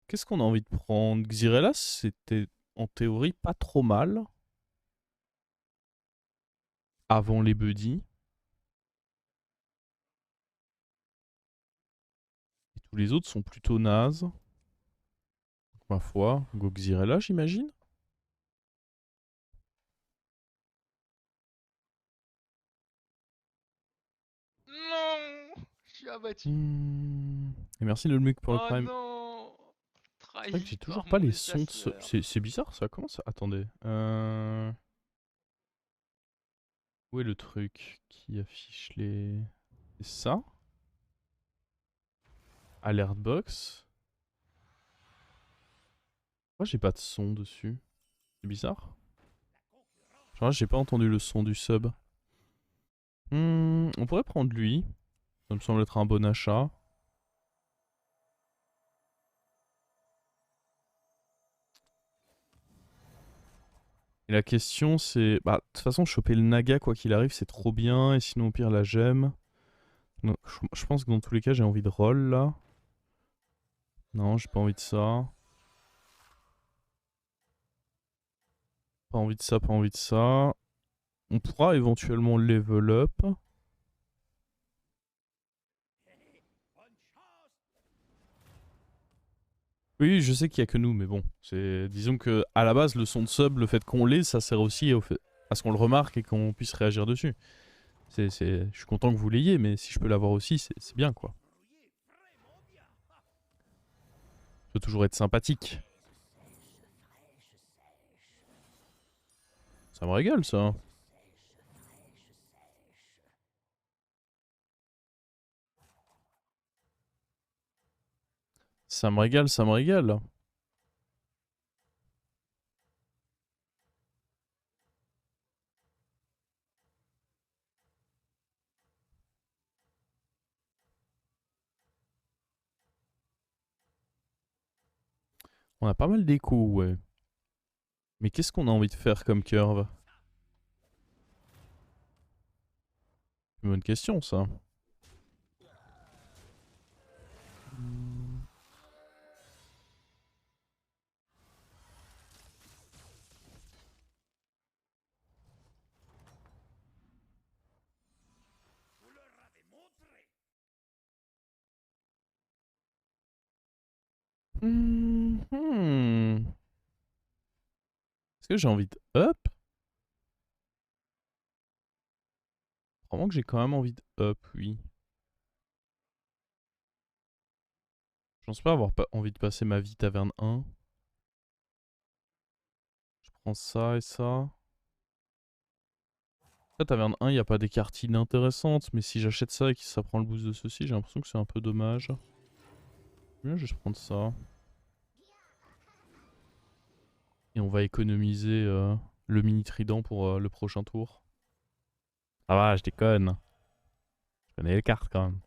Qu'est-ce qu'on a envie de prendre? Xyrella, c'était en théorie pas trop mal avant les buddies. Et tous les autres sont plutôt nazes. Ma foi, go Xyrella, j'imagine. Non! Je suis abattu. Et merci Lolmuk pour le Oh prime. non! C'est vrai que Trahi j'ai par toujours pas mon les sons de ce... déplaceur. C'est bizarre ça, comment ça? Attendez. Où est le truc qui affiche les... C'est ça? Alert box. Pourquoi j'ai pas de son dessus? C'est bizarre. Genre j'ai pas entendu le son du sub. On pourrait prendre lui. Ça me semble être un bon achat. Et la question c'est... Bah, de toute façon, choper le Naga, quoi qu'il arrive, c'est trop bien. Et sinon, au pire, la gemme. Non, je pense que dans tous les cas, j'ai envie de roll, là. Non, j'ai pas envie de ça. Pas envie de ça, pas envie de ça. On pourra éventuellement level up. Oui, je sais qu'il y a que nous, mais bon. Disons que à la base, le son de sub, le fait qu'on l'ait, ça sert aussi à ce qu'on le remarque et qu'on puisse réagir dessus. Je suis content que vous l'ayez, mais si je peux l'avoir aussi, c'est bien, quoi. Ça peut toujours être sympathique. Ça me régale, ça. Ça me régale, ça me régale. On a pas mal d'échos, ouais. Mais qu'est-ce qu'on a envie de faire comme curve? Bonne question, ça. Est-ce que j'ai envie de up? Vraiment que j'ai quand même envie de up, oui. Je pense pas avoir envie de passer ma vie taverne 1. Je prends ça et ça. Après, taverne 1, il n'y a pas des cartes inintéressantes, mais si j'achète ça et que ça prend le boost de ceci, j'ai l'impression que c'est un peu dommage. Je vais juste prendre ça. Et on va économiser le mini trident pour le prochain tour. Ça va, je déconne. Je connais les cartes quand même.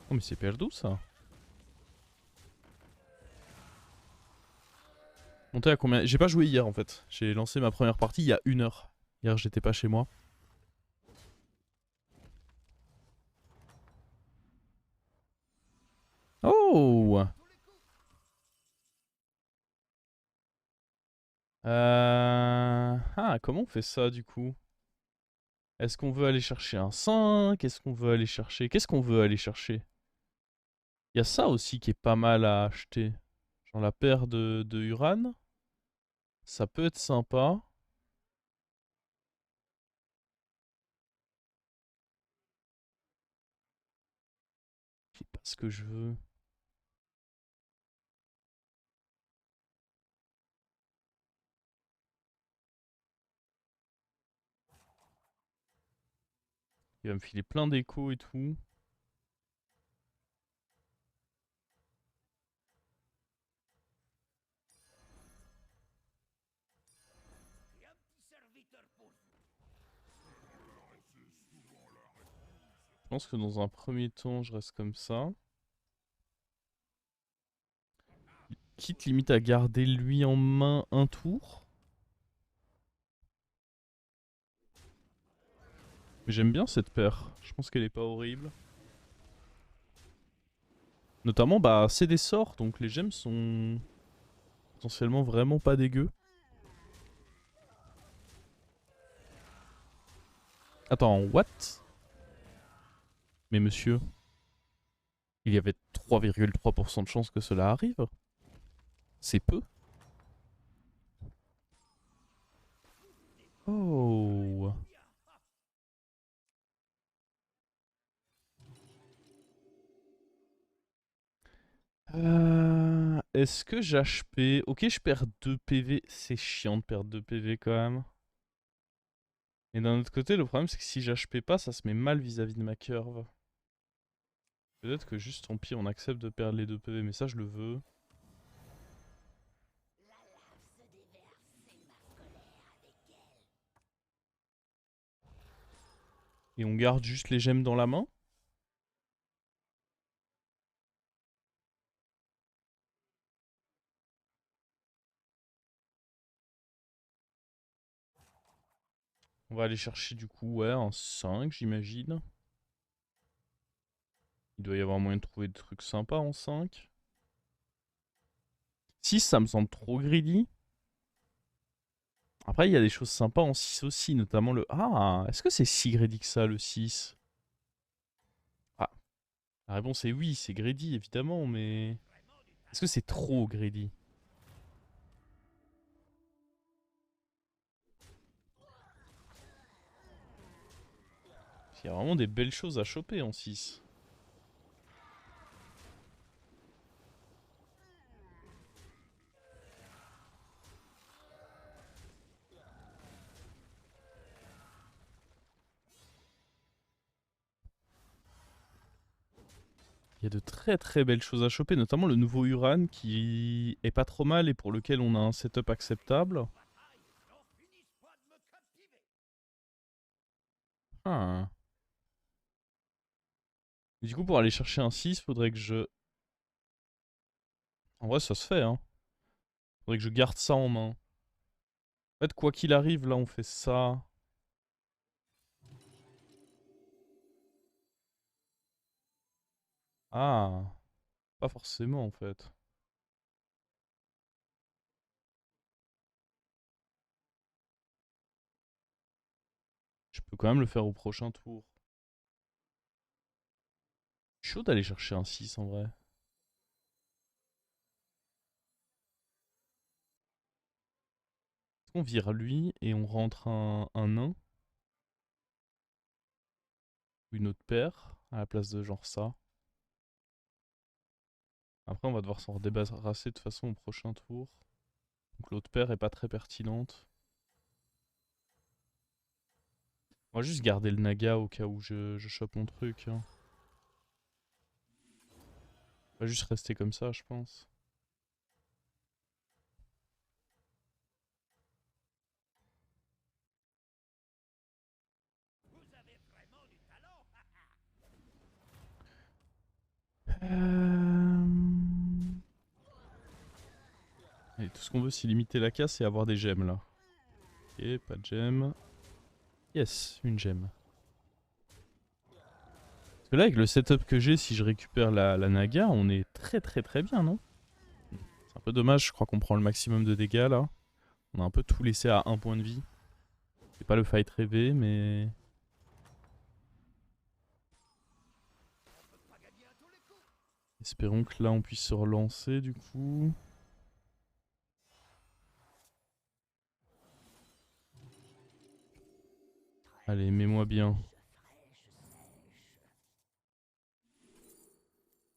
Oh mais c'est perdu ça. Monté à combien? J'ai pas joué hier en fait. J'ai lancé ma première partie il y a 1 heure. Hier j'étais pas chez moi. Oh. Ah, comment on fait ça du coup? Est-ce qu'on veut aller chercher un 5? Est-ce qu'on veut aller chercher... Qu'est-ce qu'on veut aller chercher? Il y a ça aussi qui est pas mal à acheter. Genre la paire de Uran. Ça peut être sympa. C'est pas ce que je veux. Il va me filer plein d'échos et tout. Je pense que dans un premier temps, je reste comme ça. quitte limite à garder lui en main un tour. Mais j'aime bien cette paire. Je pense qu'elle est pas horrible. Notamment, bah, c'est des sorts, donc les gemmes sont potentiellement vraiment pas dégueu. Attends, what? Mais monsieur, il y avait 3,3% de chance que cela arrive. C'est peu. Oh. Est-ce que j'HP? Ok, je perds 2 PV. C'est chiant de perdre 2 PV quand même. Et d'un autre côté, le problème c'est que si j'HP pas, ça se met mal vis-à-vis de ma curve. Peut-être que juste tant pis, on accepte de perdre les 2 PV, mais ça je le veux. Et on garde juste les gemmes dans la main. On va aller chercher du coup, ouais, un 5 j'imagine. Il doit y avoir moyen de trouver des trucs sympas en 5. 6 ça me semble trop greedy. Après il y a des choses sympas en 6 aussi, notamment le... Ah, est-ce que c'est si greedy que ça le 6? Ah, la réponse est oui, c'est greedy évidemment, mais... Est-ce que c'est trop greedy? Il y a vraiment des belles choses à choper en 6. Il y a de très très belles choses à choper, notamment le nouveau Uran qui est pas trop mal et pour lequel on a un setup acceptable. Ah. Du coup, pour aller chercher un 6, faudrait que je... En vrai, ça se fait, hein. Faudrait que je garde ça en main. En fait, quoi qu'il arrive, là, on fait ça. Ah. Pas forcément, en fait. Je peux quand même le faire au prochain tour. Je suis chaud d'aller chercher un 6, en vrai. Est-ce qu'on vire lui et on rentre un nain? Ou une autre paire à la place de genre ça? Après, on va devoir s'en débarrasser de toute façon au prochain tour. Donc l'autre paire est pas très pertinente. On va juste garder le Naga au cas où je chope mon truc, hein. On va juste rester comme ça, je pense. Euh... Allez, tout ce qu'on veut, c'est limiter la casse et avoir des gemmes là. Ok, pas de gemmes. Yes, une gemme. Parce que là, avec le setup que j'ai, si je récupère la Naga, on est très très très bien, non? C'est un peu dommage, je crois qu'on prend le maximum de dégâts là. On a un peu tout laissé à 1 point de vie. C'est pas le fight rêvé, mais... Espérons que là on puisse se relancer du coup. Allez, mets-moi bien.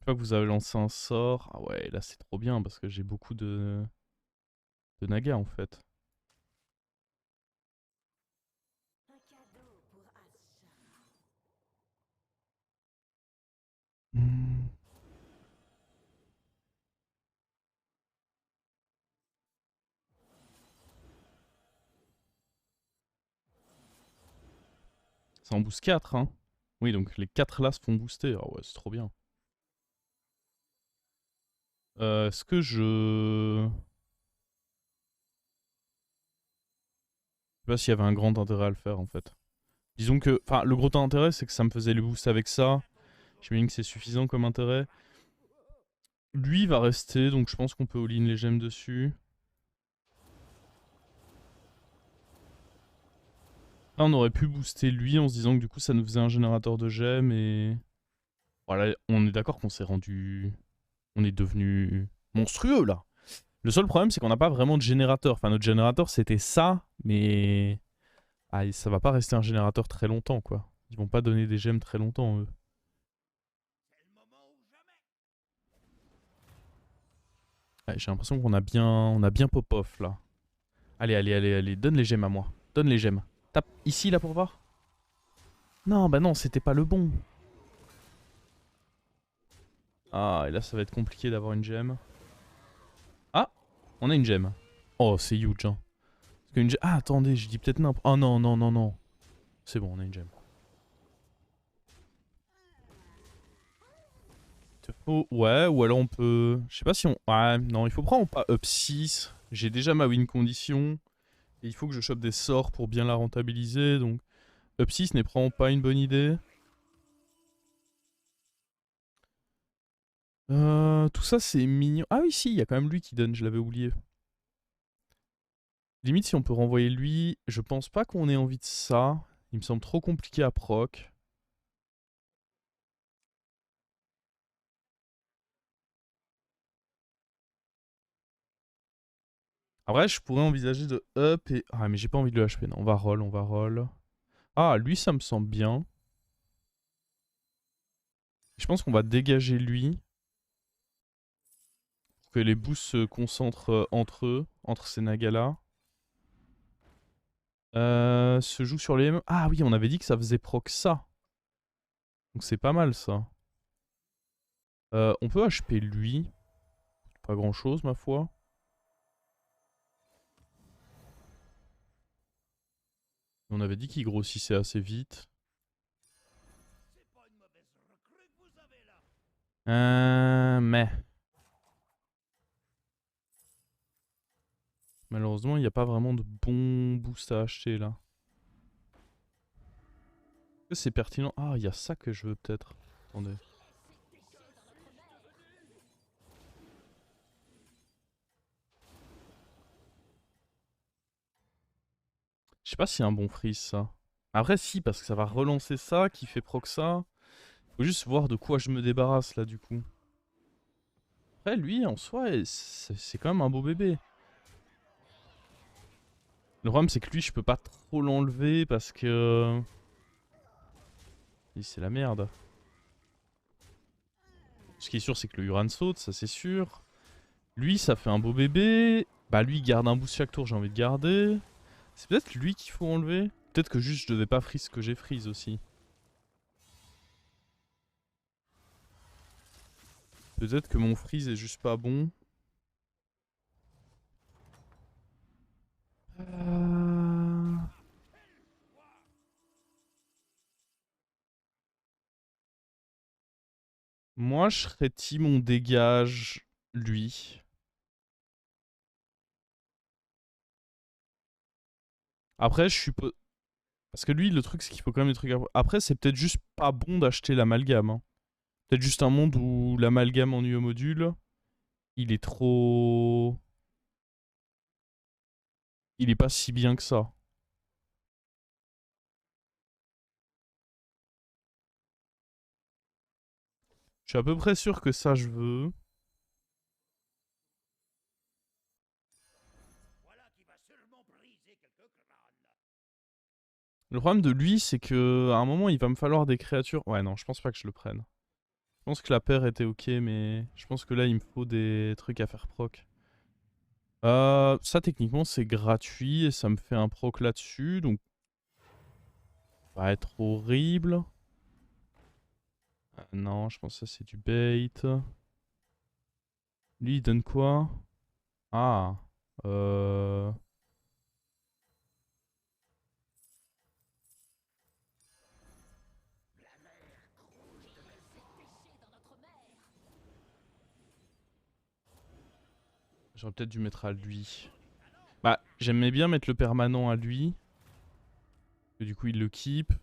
Une fois que vous avez lancé un sort... Ah ouais, là c'est trop bien parce que j'ai beaucoup de Naga en fait. Hmm. Ça en booste 4, hein. Oui, donc les 4 là se font booster. Ah ouais, c'est trop bien. Est-ce que je... Je sais pas s'il y avait un grand intérêt à le faire en fait. Disons que... Enfin, le gros intérêt, c'est que ça me faisait le boost avec ça. J'imagine que c'est suffisant comme intérêt. Lui va rester, donc je pense qu'on peut all-in les gemmes dessus. Là, on aurait pu booster lui en se disant que du coup, ça nous faisait un générateur de gemmes et... Voilà, on est d'accord qu'on s'est rendu... On est devenu monstrueux là. Le seul problème, c'est qu'on n'a pas vraiment de générateur. Enfin, notre générateur, c'était ça, mais... Ah, ça va pas rester un générateur très longtemps, quoi. Ils vont pas donner des gemmes très longtemps, eux. Ouais, j'ai l'impression on a bien pop-off, là. Allez, allez, allez, allez, donne les gemmes à moi. Donne les gemmes. Tape ici, là, pour voir. Non, bah non, c'était pas le bon. Ah, et là, ça va être compliqué d'avoir une gemme. Ah, on a une gemme. Oh, c'est huge, hein. Parce qu'une gemme... Ah, attendez, je dis peut-être n'importe... Oh non, non, non, non. C'est bon, on a une gemme. Ouais, ou alors on peut... Je sais pas si on... Ouais, non, il faut prendre pas up 6. J'ai déjà ma win condition. Et il faut que je chope des sorts pour bien la rentabiliser. Donc up 6 n'est probablement pas une bonne idée. Tout ça c'est mignon. Ah oui, si, il y a quand même lui qui donne, je l'avais oublié. Limite, si on peut renvoyer lui, je pense pas qu'on ait envie de ça. Il me semble trop compliqué à proc. Après, je pourrais envisager de up et... Ah, mais j'ai pas envie de le HP. Non, on va roll, on va roll. Ah, lui, ça me semble bien. Je pense qu'on va dégager lui. Pour que les boosts se concentrent entre eux, entre ces nagas-là. Se joue sur les... Ah oui, on avait dit que ça faisait proc ça. Donc c'est pas mal ça. On peut HP lui. Pas grand chose ma foi. On avait dit qu'il grossissait assez vite. Mais... Malheureusement, il n'y a pas vraiment de bon boost à acheter là. Est-ce que c'est pertinent? Ah, il y a ça que je veux peut-être. Attendez. Je sais pas si c'est un bon freeze ça. Après si, parce que ça va relancer ça, qui fait proc ça. Faut juste voir de quoi je me débarrasse là du coup. Après lui en soi, c'est quand même un beau bébé. Le problème c'est que lui je peux pas trop l'enlever parce que... C'est la merde. Ce qui est sûr c'est que le Uran saute, ça c'est sûr. Lui ça fait un beau bébé. Bah lui il garde un boost chaque tour, j'ai envie de garder. C'est peut-être lui qu'il faut enlever. Peut-être que juste je devais pas freeze ce que j'ai freeze aussi. Peut-être que mon freeze est juste pas bon. Euh... Moi, je serais team on dégage lui. Après, je suis peu... Parce que lui, le truc, c'est qu'il faut quand même des trucs... Après, c'est peut-être juste pas bon d'acheter l'amalgame. Hein. Peut-être juste un monde où l'amalgame en UO module, il est trop... Il est pas si bien que ça. Je suis à peu près sûr que ça, je veux. Le problème de lui, c'est que à un moment, il va me falloir des créatures... Ouais, non, je pense pas que je le prenne. Je pense que la paire était ok, mais je pense que là, il me faut des trucs à faire proc. Ça, techniquement, c'est gratuit et ça me fait un proc là-dessus, donc ça va être horrible. Non, je pense que ça, c'est du bait. Lui, il donne quoi? Ah, euh... J'aurais peut-être dû mettre à lui. Bah, j'aimais bien mettre le permanent à lui. Et du coup, il le keep.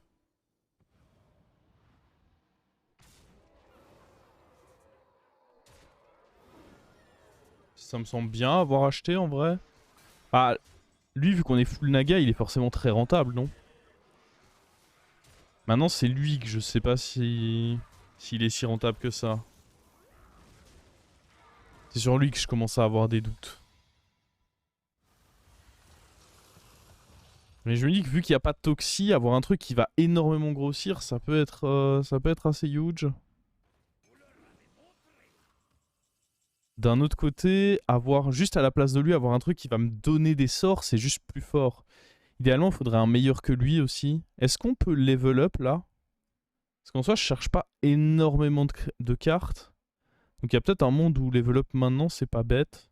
Ça me semble bien avoir acheté en vrai. Ah, lui, vu qu'on est full Naga, il est forcément très rentable, non? Maintenant, c'est lui que je sais pas si s'il est si rentable que ça. C'est sur lui que je commence à avoir des doutes. Mais je me dis que vu qu'il n'y a pas de toxi, avoir un truc qui va énormément grossir, ça peut être assez huge. D'un autre côté, avoir juste à la place de lui, avoir un truc qui va me donner des sorts, c'est juste plus fort. Idéalement, il faudrait un meilleur que lui aussi. Est-ce qu'on peut level up là? Parce qu'en soi, je cherche pas énormément de cartes. Donc il y a peut-être un monde où level up maintenant, c'est pas bête.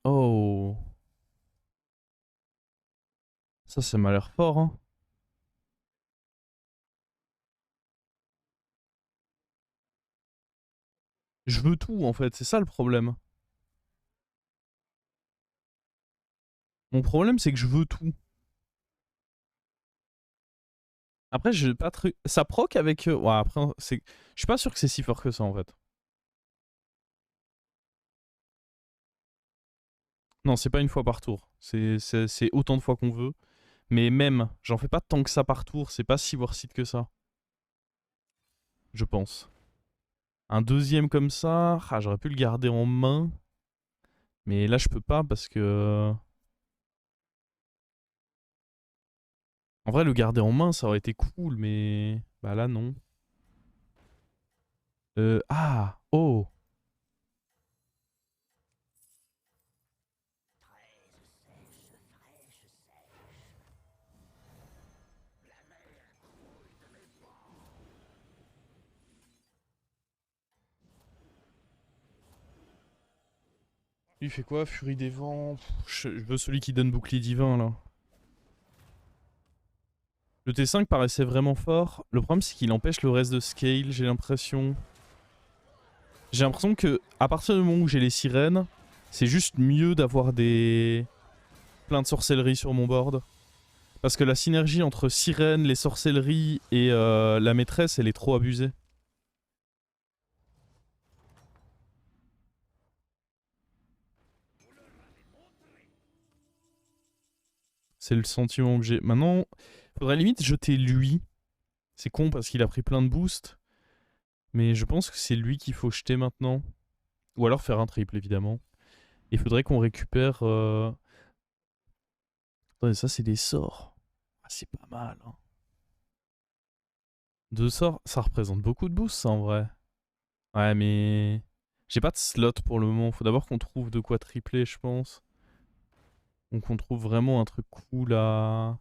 Oh. Ça m'a l'air fort, hein. Je veux tout, en fait. C'est ça le problème. Mon problème, c'est que je veux tout. Après, je pas très... Ça proc avec... Ouais, après, c'est... Je suis pas sûr que c'est si fort que ça, en fait. Non, c'est pas une fois par tour. C'est autant de fois qu'on veut. Mais même, j'en fais pas tant que ça par tour. C'est pas si worth it que ça. Je pense. Un deuxième comme ça... Ah, j'aurais pu le garder en main. Mais là, je peux pas parce que... En vrai, le garder en main, ça aurait été cool, mais... Bah là, non. Ah! Oh! Lui, il fait quoi? Furie des vents? Je veux celui qui donne bouclier divin, là. Le T5 paraissait vraiment fort. Le problème, c'est qu'il empêche le reste de scale, j'ai l'impression. J'ai l'impression que, à partir du moment où j'ai les sirènes, c'est juste mieux d'avoir des... plein de sorcelleries sur mon board. Parce que la synergie entre sirènes, les sorcelleries et la maîtresse, elle est trop abusée. C'est le sentiment que j'ai. Maintenant, faudrait limite jeter lui. C'est con parce qu'il a pris plein de boosts. Mais je pense que c'est lui qu'il faut jeter maintenant. Ou alors faire un triple, évidemment. Il faudrait qu'on récupère... Attendez, ça c'est des sorts. Ah, c'est pas mal. Hein. Deux sorts, ça représente beaucoup de boosts, ça, en vrai. Ouais, mais... J'ai pas de slot pour le moment. Faut d'abord qu'on trouve de quoi tripler, je pense. Donc on trouve vraiment un truc cool à...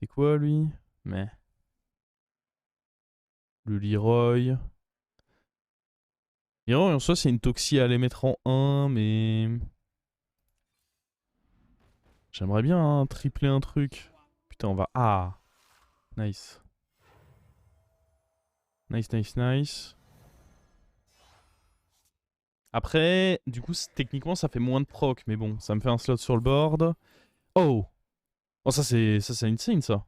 C'est quoi, lui? Mais... Le Leroy... Leroy, en soi, c'est une toxie à les mettre en 1, mais... J'aimerais bien hein, tripler un truc. Putain, on va... Ah! Nice. Nice, nice, nice. Après, du coup, techniquement, ça fait moins de proc, mais bon, ça me fait un slot sur le board. Oh! Oh, ça c'est insane, ça.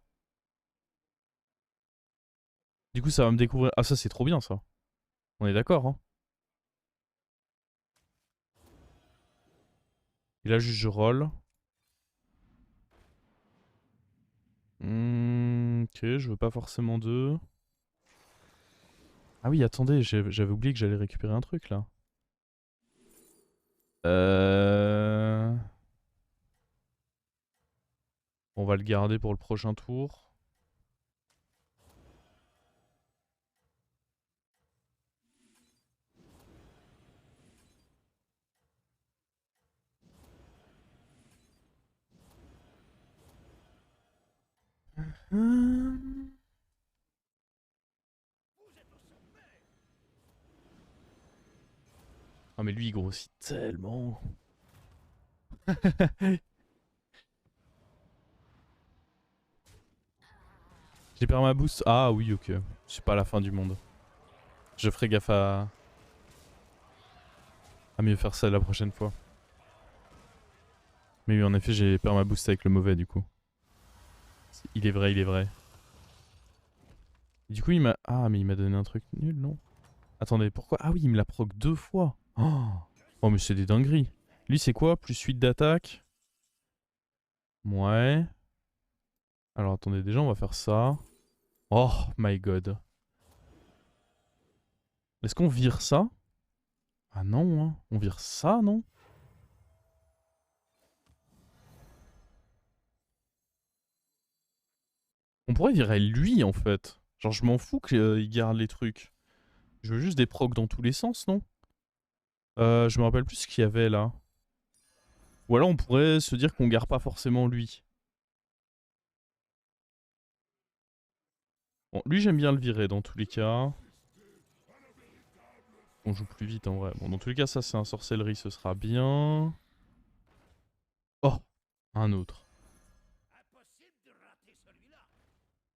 Du coup, ça va me découvrir... Ah, ça c'est trop bien, ça. On est d'accord, hein. Et là, juste je roll. Ok, je veux pas forcément deux. Ah oui, attendez, j'avais oublié que j'allais récupérer un truc, là. On va le garder pour le prochain tour. Ah mais lui il grossit tellement. J'ai perdu ma boost. Ah oui, ok. C'est pas la fin du monde. Je ferai gaffe à mieux faire ça la prochaine fois. Mais oui, en effet, j'ai perdu ma boost avec le mauvais du coup. Il est vrai, il est vrai. Du coup, il m'a... Ah, mais il m'a donné un truc nul, non? Attendez, pourquoi? Ah oui, il me la proc 2 fois. Oh, mais c'est des dingueries. Lui, c'est quoi? Plus 8 d'attaque. Ouais. Alors, attendez, déjà, on va faire ça. Oh my god. Est-ce qu'on vire ça? Ah non, hein. On vire ça, non? On pourrait virer lui, en fait. Genre, je m'en fous qu'il garde les trucs. Je veux juste des procs dans tous les sens, non? Je me rappelle plus ce qu'il y avait, là. Ou alors, on pourrait se dire qu'on garde pas forcément lui. Bon, lui, j'aime bien le virer, dans tous les cas. On joue plus vite, en vrai. Bon, dans tous les cas, ça, c'est un sorcellerie, ce sera bien. Oh, un autre.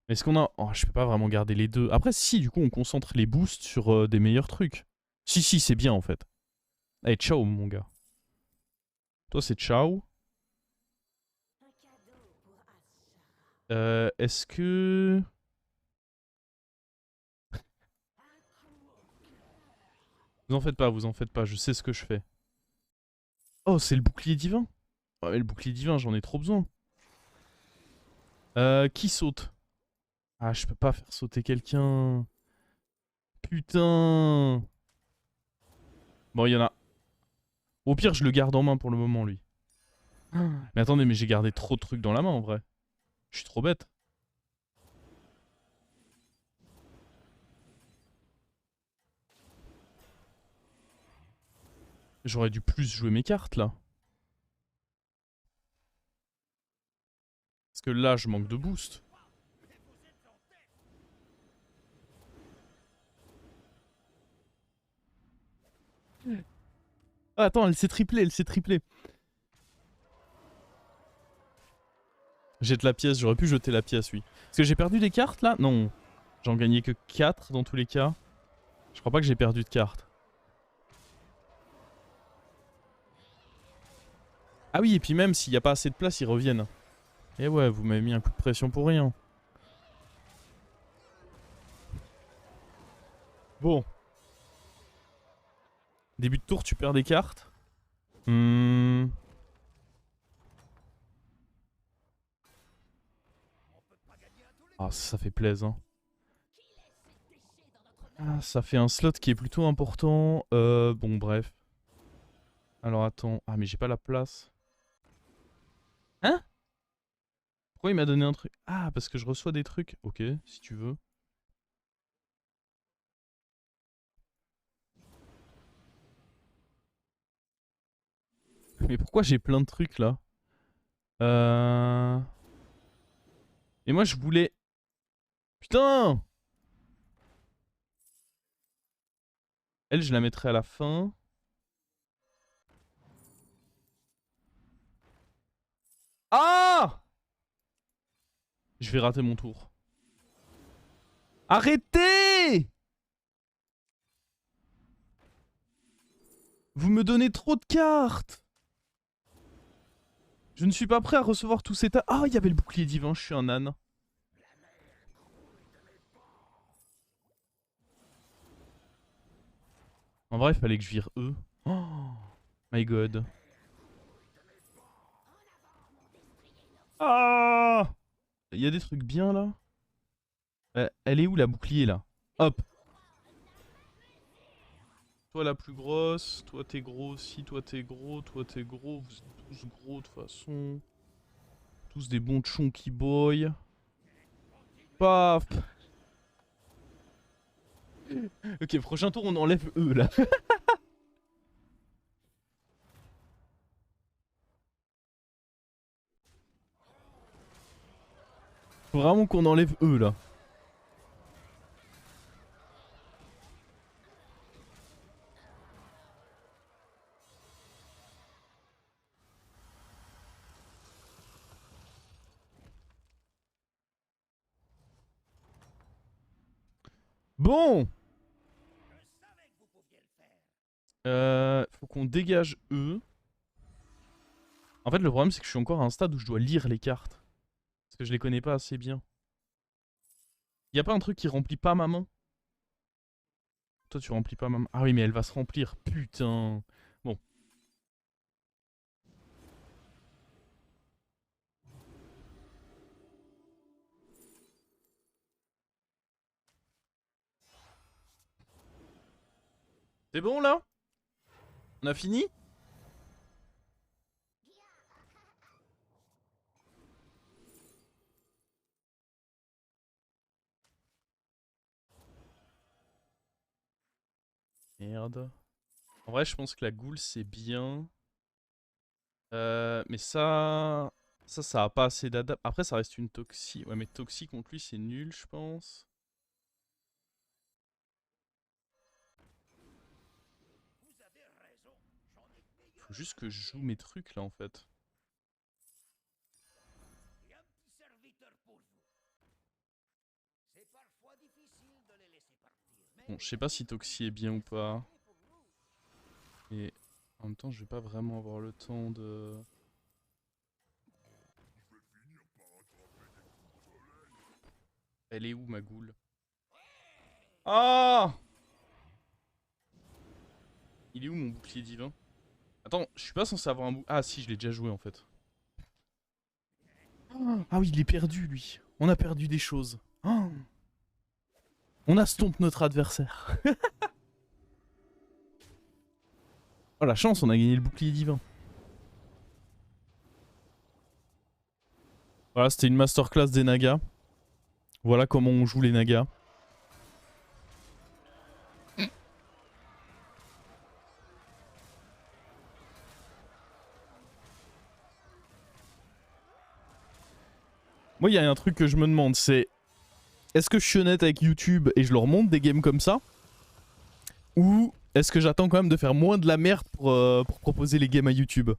Est-ce qu'on a... Oh, je peux pas vraiment garder les deux. Après, si, du coup, on concentre les boosts sur des meilleurs trucs. Si, si, c'est bien, en fait. Allez, ciao, mon gars. Toi, c'est ciao. Est-ce que... Vous en faites pas, vous en faites pas. Je sais ce que je fais. Oh, c'est le bouclier divin. Ouais, mais le bouclier divin, j'en ai trop besoin. Qui saute? Ah, je peux pas faire sauter quelqu'un. Putain. Bon, il y en a. Au pire, je le garde en main pour le moment, lui. Mais attendez, mais j'ai gardé trop de trucs dans la main, en vrai. Je suis trop bête. J'aurais dû plus jouer mes cartes, là. Parce que là, je manque de boost. Ah, attends, elle s'est triplée, elle s'est triplée. Jette la pièce, j'aurais pu jeter la pièce, oui. Est-ce que j'ai perdu des cartes, là? Non. J'en gagnais que 4 dans tous les cas. Je crois pas que j'ai perdu de cartes. Ah oui, et puis même s'il n'y a pas assez de place, ils reviennent. Et ouais, vous m'avez mis un coup de pression pour rien. Bon. Début de tour, tu perds des cartes. Ah, ça fait plaisir. Hein. Ah, ça fait un slot qui est plutôt important. Bon, bref. Alors attends. Ah, mais j'ai pas la place. Hein? Pourquoi il m'a donné un truc? Ah, parce que je reçois des trucs. Ok, si tu veux. Mais pourquoi j'ai plein de trucs là? Et moi je voulais... Putain! Elle, je la mettrai à la fin. Ah! Je vais rater mon tour. Arrêtez! Vous me donnez trop de cartes! Je ne suis pas prêt à recevoir tous ces tas... Ah, il y avait le bouclier divin, je suis un âne. En vrai, il fallait que je vire eux. Oh my god. Ah! Il y a des trucs bien là. Elle est où la bouclier là? Hop. Toi la plus grosse, toi t'es gros aussi, toi t'es gros, toi t'es gros. Vous êtes tous gros de toute façon. Tous des bons chonky boys. Paf. Ok, prochain tour on enlève eux là. Faut vraiment qu'on enlève eux là. Bon. Faut qu'on dégage eux. En fait, le problème, c'est que je suis encore à un stade où je dois lire les cartes. Parce que je les connais pas assez bien. Y a pas un truc qui remplit pas ma main? Toi, tu remplis pas ma main. Ah oui, mais elle va se remplir. Putain. Bon. C'est bon, là? On a fini? Merde. En vrai, je pense que la goule, c'est bien. Mais ça... Ça a pas assez d'adap. Après, ça reste une toxie. Ouais, mais toxie contre lui, c'est nul, je pense. Faut juste que je joue mes trucs, là, en fait. Bon, je sais pas si toxie est bien ou pas. Et en même temps, je vais pas vraiment avoir le temps de... Elle est où, ma goule? Ah! Il est où, mon bouclier divin? Attends, je suis pas censé avoir un Ah si, je l'ai déjà joué, en fait. Ah oui, il est perdu, lui. On a perdu des choses. Oh, on a stomp notre adversaire. Oh la chance, on a gagné le bouclier divin. Voilà, c'était une masterclass des nagas. Voilà comment on joue les nagas. Moi, il y a un truc que je me demande, c'est... Est-ce que je suis honnête avec YouTube et je leur montre des games comme ça? Ou est-ce que j'attends quand même de faire moins de la merde pour proposer les games à YouTube?